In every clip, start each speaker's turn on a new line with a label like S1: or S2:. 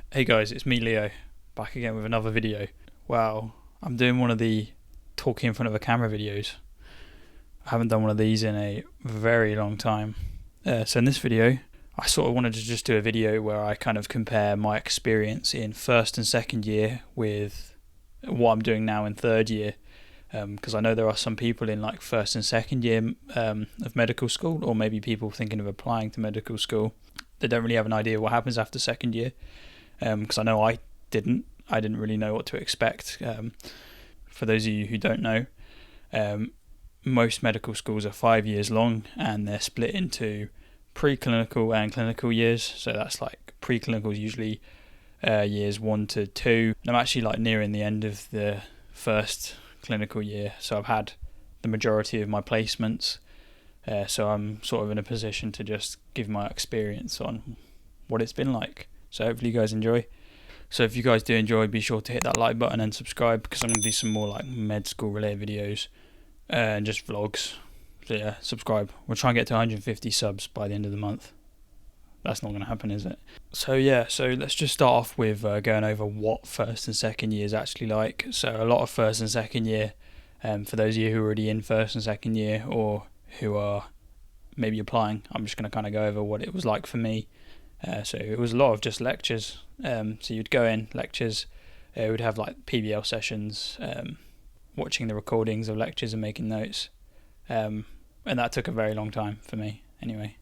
S1: Hey guys, it's me Leo, back again with another video. Wow, I'm doing one of the talking in front of a camera videos. I haven't done one of these in a very long time. So in this video, I sort of wanted to just do a video where I kind of compare my experience in first and second year with what I'm doing now in third year. Because I know there are some people in like first and second year of medical school, or maybe people thinking of applying to medical school. They don't really have an idea what happens after second year. Because I know I didn't really know what to expect. For those of you who don't know, most medical schools are 5 years long, and they're split into preclinical and clinical years. So that's like preclinical is usually years 1 to 2. And I'm actually like nearing the end of the first clinical year, so I've had the majority of my placements. So I'm sort of in a position to just give my experience on what it's been like. So hopefully you guys enjoy. So if you guys do enjoy, be sure to hit that like button and subscribe, because I'm going to do some more like med school related videos and just vlogs. So yeah, subscribe. We'll try and get to 150 subs by the end of the month. That's not going to happen, is it? So yeah, so let's just start off with going over what first and second year is actually like. So a lot of first and second year, for those of you who are already in first and second year or who are maybe applying, I'm just going to kind of go over what it was like for me. So it was a lot of just lectures. So you'd go in, lectures, we'd have like PBL sessions, watching the recordings of lectures and making notes. And that took a very long time for me anyway.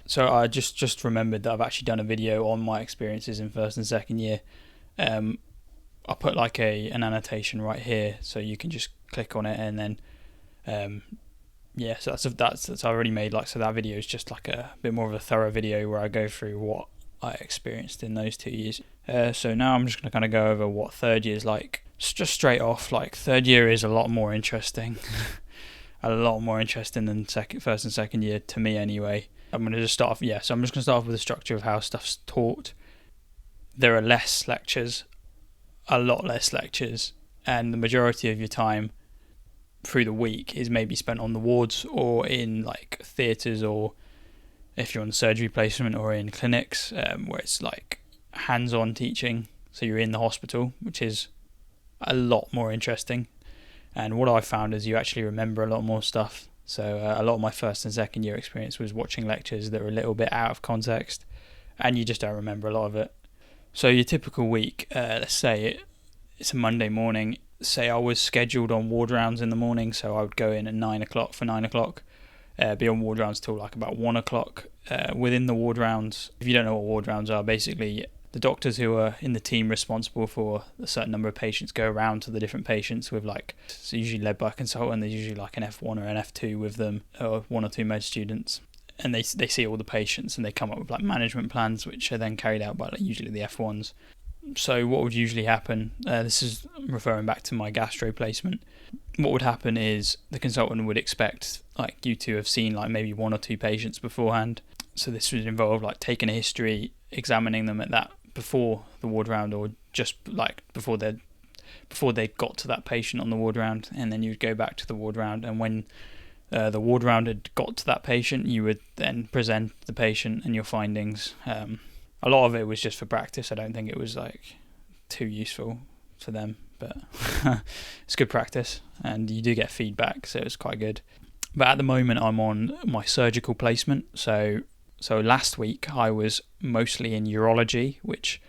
S1: So I just remembered that I've actually done a video on my experiences in first and second year. I'll put like an annotation right here, so you can just click on it and then yeah, so that's I already made, like, so that video is just like a bit more of a thorough video where I go through what I experienced in those 2 years. So now I'm just going to kind of go over what third year is like. Just straight off, like, third year is a lot more interesting. A lot more interesting than first and second year, to me anyway. I'm going to just start off, so I'm just going to start off with the structure of how stuff's taught. There are less lectures, a lot less lectures, and the majority of your time through the week is maybe spent on the wards or in like theatres, or if you're on surgery placement, or in clinics, where it's like hands-on teaching. So you're in the hospital, which is a lot more interesting. And what I found is you actually remember a lot more stuff. So a lot of my first and second year experience was watching lectures that were a little bit out of context, and you just don't remember a lot of it. So your typical week, let's say it's a Monday morning. Say I was scheduled on ward rounds in the morning, so I would go in at 9 o'clock for 9 o'clock, be on ward rounds till like about 1 o'clock. Within the ward rounds, if you don't know what ward rounds are, basically the doctors who are in the team responsible for a certain number of patients go around to the different patients with, like, it's usually led by a consultant. There's usually like an F1 or an F2 with them, or 1 or 2 med students, and they see all the patients and they come up with like management plans, which are then carried out by like usually the F1s. So what would usually happen, this is referring back to my gastro placement, what would happen is the consultant would expect like you to have seen like maybe 1 or 2 patients beforehand. So this would involve like taking a history, examining them at that before the ward round, or just like before they got to that patient on the ward round, and then you'd go back to the ward round, and when the ward round had got to that patient, you would then present the patient and your findings. A lot of it was just for practice. I don't think it was like too useful for them, but it's good practice, and you do get feedback, so it's quite good. But at the moment I'm on my surgical placement. So last week I was mostly in urology, which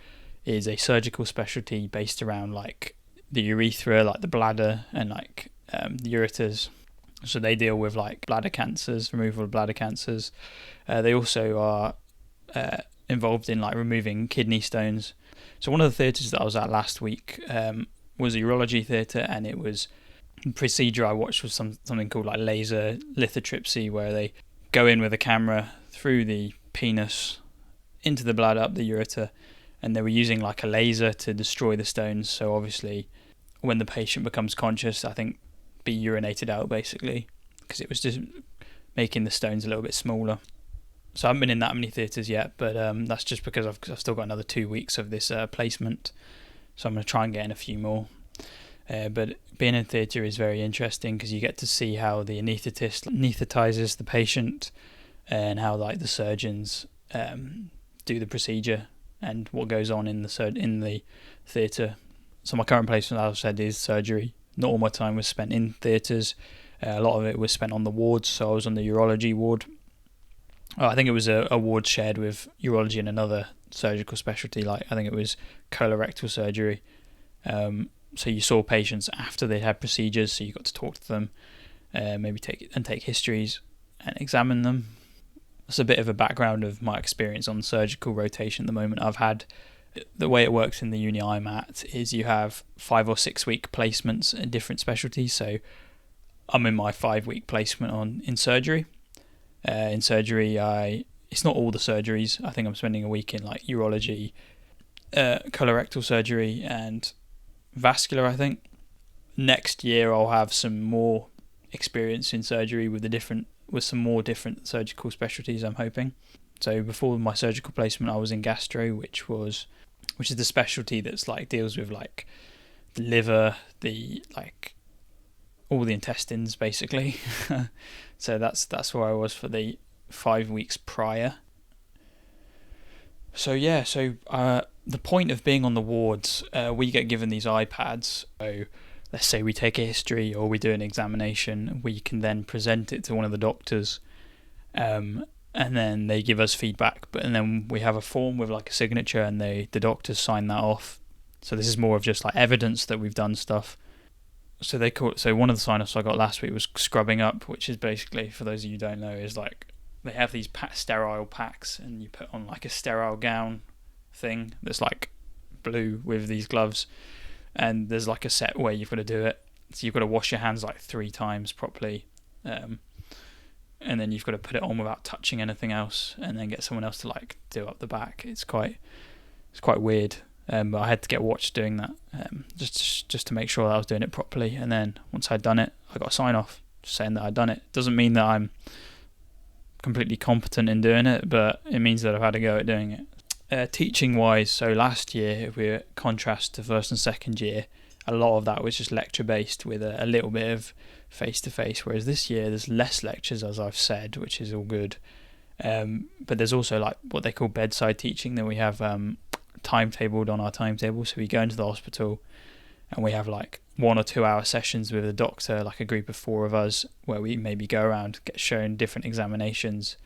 S1: is a surgical specialty based around like the urethra, like the bladder, and like the ureters. So they deal with like bladder cancers, removal of bladder cancers. They also are involved in like removing kidney stones. So one of the theatres that I was at last week was a urology theatre, and it was a procedure I watched was something called like laser lithotripsy, where they go in with a camera through the penis into the bladder, up the ureter, and they were using like a laser to destroy the stones. So obviously when the patient becomes conscious, I think be urinated out basically, because it was just making the stones a little bit smaller. So I haven't been in that many theatres yet, but that's just because I've still got another 2 weeks of this placement, so I'm going to try and get in a few more. But being in theatre is very interesting, because you get to see how the anaesthetist anaesthetises the patient, and how like the surgeons do the procedure, and what goes on in the theatre. So my current placement, as I've said, is surgery. Not all my time was spent in theatres. A lot of it was spent on the wards. So I was on the urology ward. I think it was a ward shared with urology and another surgical specialty. Like I think it was colorectal surgery. So you saw patients after they had procedures, so you got to talk to them, maybe take histories and examine them. That's a bit of a background of my experience on surgical rotation at the moment. I've had, the way it works in the uni I'm at is you have 5 or 6 week placements in different specialties. So I'm in my 5-week placement in surgery. In surgery, it's not all the surgeries. I think I'm spending a week in like urology, colorectal surgery and vascular, I think. Next year I'll have some more experience in surgery with some more different surgical specialties, I'm hoping. So before my surgical placement I was in gastro, which is the specialty that's like deals with like the liver, all the intestines basically. So that's where I was for the 5 weeks prior. So yeah, the point of being on the wards, we get given these iPads. So let's say we take a history or we do an examination, we can then present it to one of the doctors, and then they give us feedback. And then we have a form with like a signature, and the doctors sign that off. So this is more of just like evidence that we've done stuff. So one of the sign-offs I got last week was scrubbing up, which is basically, for those of you who don't know, is like they have these sterile packs, and you put on like a sterile gown thing that's like blue with these gloves, and there's like a set way you've got to do it. So you've got to wash your hands like 3 times properly, and then you've got to put it on without touching anything else, and then get someone else to like do up the back. It's quite weird. But I had to get watched doing that, just to make sure that I was doing it properly. And then once I'd done it, I got a sign off saying that I'd done it. Doesn't mean that I'm completely competent in doing it, but it means that I've had a go at doing it. Teaching wise, so last year, if we contrast to first and second year, a lot of that was just lecture based with a little bit of face to face. Whereas this year there's less lectures, as I've said, which is all good. But there's also like what they call bedside teaching. Then we have timetabled on our timetable, so we go into the hospital and we have like 1 or 2 hour sessions with a doctor, like a group of 4 of us, where we maybe go around, get shown different examinations,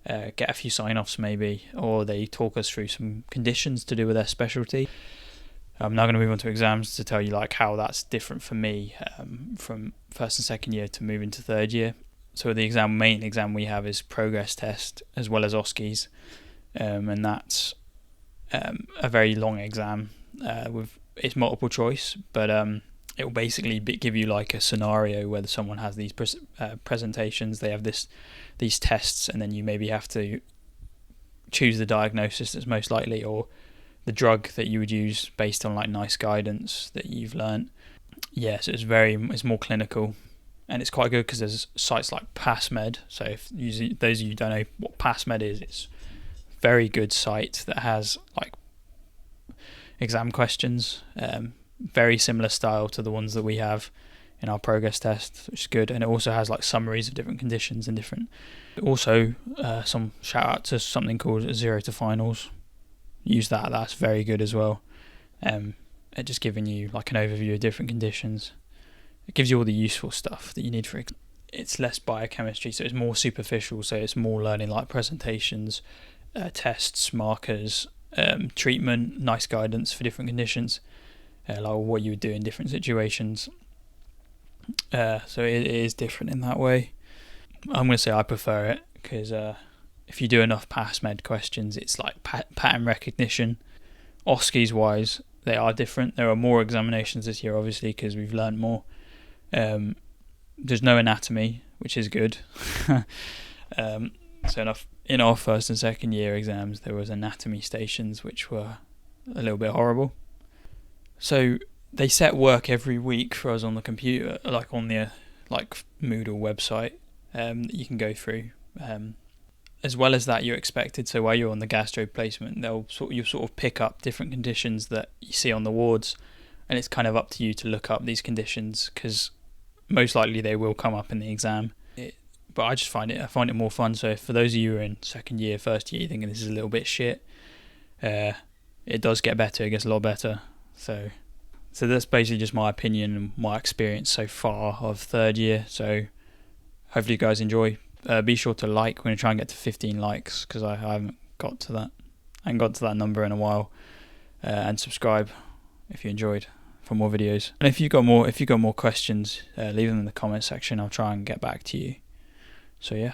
S1: get a few sign-offs maybe, or they talk us through some conditions to do with their specialty. I'm now going to move on to exams to tell you like how that's different for me from first and second year to move into third year. So the main exam we have is progress test as well as OSCEs, and that's a very long exam it's multiple choice, but it will basically give you like a scenario where someone has these presentations, they have these tests, and then you maybe have to choose the diagnosis that's most likely, or the drug that you would use based on like nice guidance that you've learnt. Yeah, so it's more clinical, and it's quite good because there's sites like PassMed. So if those of you who don't know what PassMed is, it's very good site that has like exam questions, very similar style to the ones that we have in our progress test, which is good. And it also has like summaries of different conditions and different. Also, some shout out to something called Zero to Finals. Use that's very good as well. It just giving you like an overview of different conditions. It gives you all the useful stuff that you need for it's less biochemistry, so it's more superficial. So it's more learning like presentations, tests, markers, treatment, nice guidance for different conditions, like what you would do in different situations. So it is different in that way. I'm going to say I prefer it because if you do enough PassMed questions, it's like pattern recognition. OSCEs wise, they are different. There are more examinations this year, obviously, because we've learned more. There's no anatomy, which is good. So in our first and second year exams, there was anatomy stations, which were a little bit horrible. So they set work every week for us on the computer, like on the Moodle website that you can go through. As well as that, you're expected. So while you're on the gastro placement, you'll sort of pick up different conditions that you see on the wards, and it's kind of up to you to look up these conditions because most likely they will come up in the exam. But I just find it more fun. So for those of you who are in second year, first year, thinking this is a little bit shit, it does get better. It gets a lot better. So that's basically just my opinion and my experience so far of third year. So hopefully you guys enjoy. Be sure to like. We're going to try and get to 15 likes because I haven't got to that. I haven't got to that number in a while. And subscribe if you enjoyed for more videos. And if you got more questions, leave them in the comment section. I'll try and get back to you. So yeah.